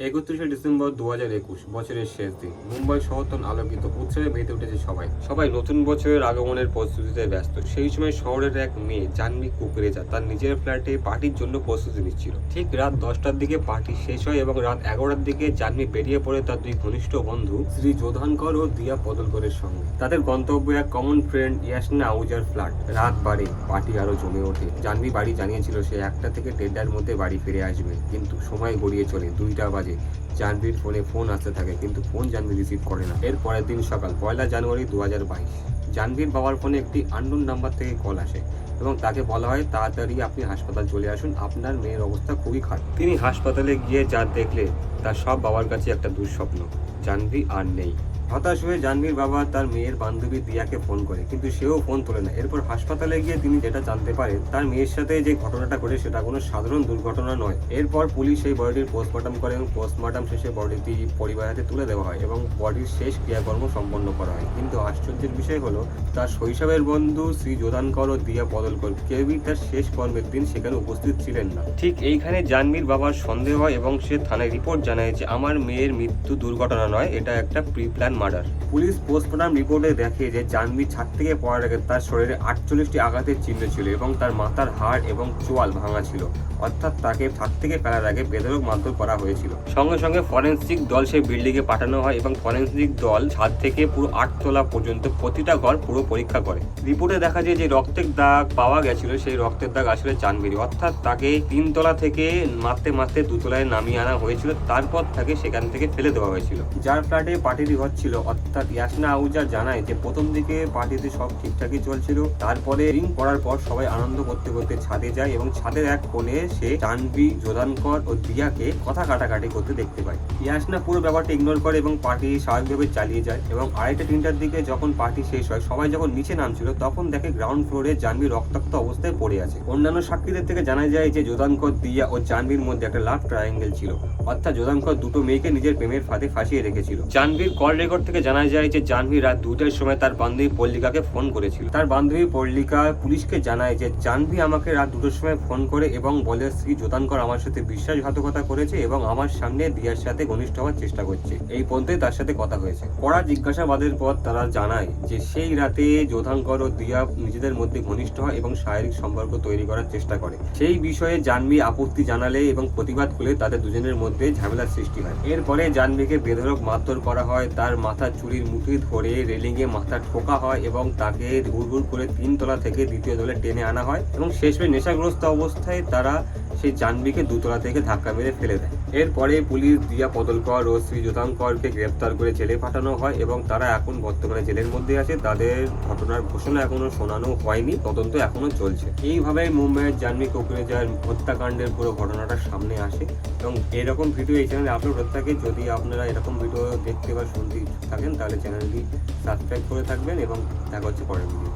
31শে December 2021 বছরের শেষ দিন। মুম্বাই শহরতল আলোকিত উৎসবে মেতে উঠেছে সবাই নতুন বছরের আগমনের প্রস্তুতিতে ব্যস্ত। সেই সময় শহরের এক মেয়ে জাহ্নবী কুকরেজা তার নিজের ফ্ল্যাটে পার্টির জন্য প্রস্তুতি নিচ্ছিল। ঠিক রাত 10টার দিকে পার্টি শেষ হয় এবং রাত 11টার দিকে জাহ্নবী বেরিয়ে পড়ে তার দুই ঘনিষ্ঠ বন্ধু শ্রী যোধানকর ও দিয়া পদলকরের সঙ্গে। তাদের গন্তব্য এক কমন ফ্রেন্ড ইয়াসনা আহুজার ফ্ল্যাট। রাত বাড়ে, পার্টি আরো জমে ওঠে। জাহ্নবী বাড়ি জানিয়েছিল সে 1টা থেকে 1:30টার মধ্যে বাড়ি ফিরে আসবে, কিন্তু সময় গড়িয়ে চলে 2টা বাজে। জাহ্নবীর ফোন আসতে থাকে, কিন্তু ফোন জাহ্নবী রিসিভ করে না। এর পরের দিন সকাল 1 জানুয়ারি 2022 জাহ্নবীর বাবার ফোনে একটি আননোন নাম্বার থেকে কল আসে এবং তাকে বলা হয় তাড়াতাড়ি আপনি হাসপাতাল চলে আসুন, আপনার মেয়ের অবস্থা খুবই খারাপ। তিনি হাসপাতালে গিয়ে যা দেখলে তা সব বাবার কাছে একটা দুঃস্বপ্ন। জাহ্নবী আর নেই। হতাশ হয়ে জাহ্নবীর বাবা তার মেয়ের বান্ধবী দিয়াকে ফোন করে, কিন্তু সেও ফোন তোলে না। এরপর হাসপাতালে গিয়ে তিনি যেটা জানতে পারেন, তার মেয়ের সাথে যে ঘটনাটা ঘটে সেটা কোনো সাধারণ দুর্ঘটনা নয়। এরপর পুলিশ এই বডিটির পোস্টমর্টম করে এবং পোস্টমর্টম শেষে বডিটি পরিবারের হাতে তুলে দেওয়া হয় এবং বডির শেষ ক্রিয়াকর্ম সম্পন্ন করা হয়। কিন্তু আশ্চর্যের বিষয় হলো, তার শৈশবের বন্ধু শ্রী যোধানকর ও দিয়া পদলকর কেউই তার শেষ কর্মের দিন সেখানে উপস্থিত ছিলেন না। ঠিক এইখানে জাহ্নবীর বাবার সন্দেহ হয় এবং সে থানায় রিপোর্ট জানায় যে আমার মেয়ের মৃত্যু দুর্ঘটনা নয়, এটা একটা pre plan murder. Police post-mortem রিপোর্টে দেখে যে জাহ্নবী ছাদ থেকে পড়ার আগে তার শরীরে 48টি আঘাতের চিহ্ন ছিল এবং তার মাথার হাড় এবং চোয়াল ভাঙা ছিল, অর্থাৎ তাকে ছাদ থেকে ফেলার আগে বেধড়ক মারধর করা হয়েছিল। সঙ্গে সঙ্গে ফরেন্সিক দল সেই বিল্ডিং এ পাঠানো হয় এবং ফরেন্সিক দল ছাদ থেকে পুরো 8 তলা পর্যন্ত প্রতিটা ঘর পুরো পরীক্ষা করে। রিপোর্টে দেখা যায় যে রক্তের দাগ পাওয়া গেছিল, সেই রক্তের দাগ আসলে জাহ্নবীর, অর্থাৎ তাকে 3 তলা থেকে মারতে মারতে 2 তলায় নামিয়ে আনা হয়েছিল, তারপর তাকে সেখান থেকে ফেলে দেওয়া হয়েছিল। যার ফ্ল্যাটে পার্টিটি হচ্ছিল, অর্থাৎ ইয়াসনা আহুজা জানায় যে প্রথম দিকে পার্টিতে সব ঠিকঠাকই চলছিল, তারপরে রিং করার পর সবাই আনন্দ করতে করতে ছাদে যায় এবং ছাদের এক কোণে সে জাহ্নবী, যোধানকর ও দিয়াকে কথা কাটাকাটি করতে দেখতে পায়। ইয়াসনা পুরো ব্যাপারটা ইগনোর করে এবং পার্টি স্বাভাবিকভাবে চালিয়ে যায় এবং 2:30-3টার দিকে যখন পার্টি শেষ হয়, সবাই যখন নিচে নামছিল তখন দেখে গ্রাউন্ড ফ্লোরে জাহ্নবী রক্তাক্ত অবস্থায় পড়ে আছে। অন্যান্য সাক্ষীদের থেকে জানা যায় যে যোধানকর, দিয়া ও জাহ্নবীর মধ্যে একটা লাভ ট্রায়াঙ্গেল ছিল, অর্থাৎ যোধানকর দুটো মেয়েকে নিজের প্রেমের ফাঁদে ফাঁসিয়ে রেখেছিল। জাহ্নবীর কল রেকর্ড থেকে জানা যায় যে জাহ্নবী রাত 2টার সময় তার বান্ধবী পল্লিকাকে ফোন করেছিল। তার বান্ধবী পল্লিকা পুলিশকে জানায় যে জাহ্নবী আমাকে রাত 2টার সময় ফোন করে এবং বলে শ্রী যোধানকর আমার সাথে বিশ্বাসঘাতকতা করেছে এবং আমার সামনে দিয়ার সাথে ঘনিষ্ঠ হওয়ার চেষ্টা করছে। এই পর্যন্তই তার সাথে কথা হয়েছে। কড়া জিজ্ঞাসাবাদের পর তারা জানায় যে সেই রাতে যোধানকর ও দিয়া নিজেদের মধ্যে ঘনিষ্ঠ হয় এবং শারীরিক সম্পর্ক তৈরি করার চেষ্টা করে। সেই বিষয়ে জাহ্নবী আপত্তি জানালে এবং প্রতিবাদ করলে তাদের দুজনের মধ্যে ঝামেলার সৃষ্টি হয়। এরপরে জাহ্নবীকে বেধড়ক মারধর করা হয়, তার মাথার চুরির মুঠি ধরে রেলিংয়ে মাথা ঠোকা হয় এবং তাকে হুড় করে 3 তলা থেকে 2য় তলায় টেনে আনা হয় এবং শেষে নেশাগ্রস্ত অবস্থায় তারা সেই জাহ্নবীকে 2 তলা থেকে ধাক্কা মেরে ফেলে দেয়। এরপরে পুলিশ দিয়া পদলকর ও শ্রী যোধানকরকে গ্রেপ্তার করে জেলে পাঠানো হয় এবং তারা এখন বর্তমানে জেলের মধ্যে আছে। তাদের ঘটনার ঘোষণা এখনো শোনানো হয়নি, তদন্ত এখনো চলছে। এইভাবে মুম্বাইয়ের জাহ্নবী কুকরেজার হত্যাকাণ্ডের পুরো ঘটনাটা সামনে আসে এবং এরকম ভিডিও এই চ্যানেলে আপলোড হতে থাকে। যদি আপনারা এরকম ভিডিও দেখতে বা শুনতে থাকেন তাহলে চ্যানেলটি সাবস্ক্রাইব করে থাকবেন এবং দেখা হচ্ছে পরের ভিডিও।